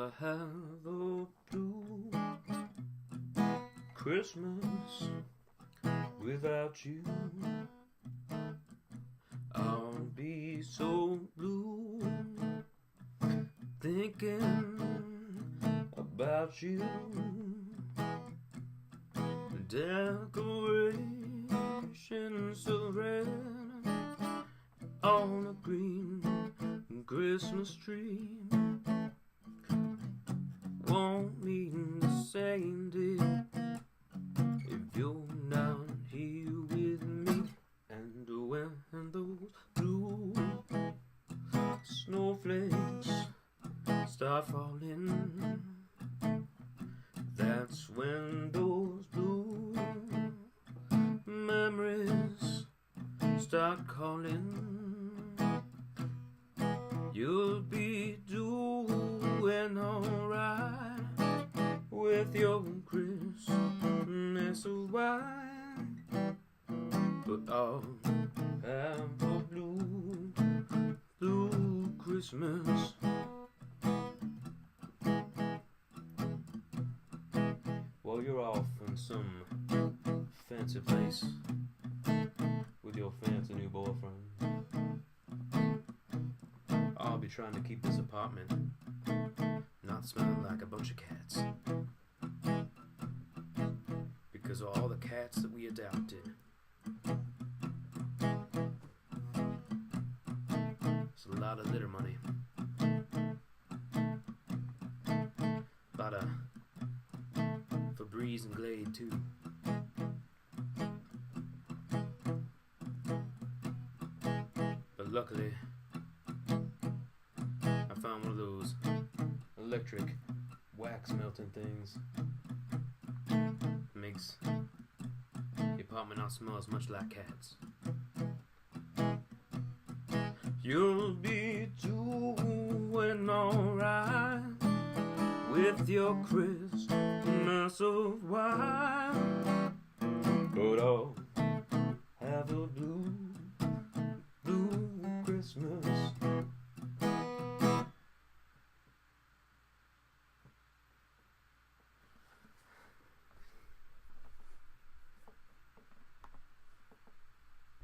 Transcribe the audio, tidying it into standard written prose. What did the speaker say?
I'll have a blue Christmas without you. I'll be so blue thinking about you. Decorations so red on a green Christmas tree won't mean the same, dear, if you're not here with me. And when those blue snowflakes start falling, that's when those blue memories start calling. You'll be doing alright with your Christmas wine, but I'll have a blue Christmas. Well, you're off in some fancy place with your fancy new boyfriend. I'll be trying to keep this apartment not smelling like a bunch of cats, because of all the cats that we adopted. It's a lot of litter money, a lot of Febreze and Glade too. But luckily I found one of those electric wax melting things. Makes the apartment not smell as much like cats. You'll be doing alright with your Christmas of wine, but I'll have a blue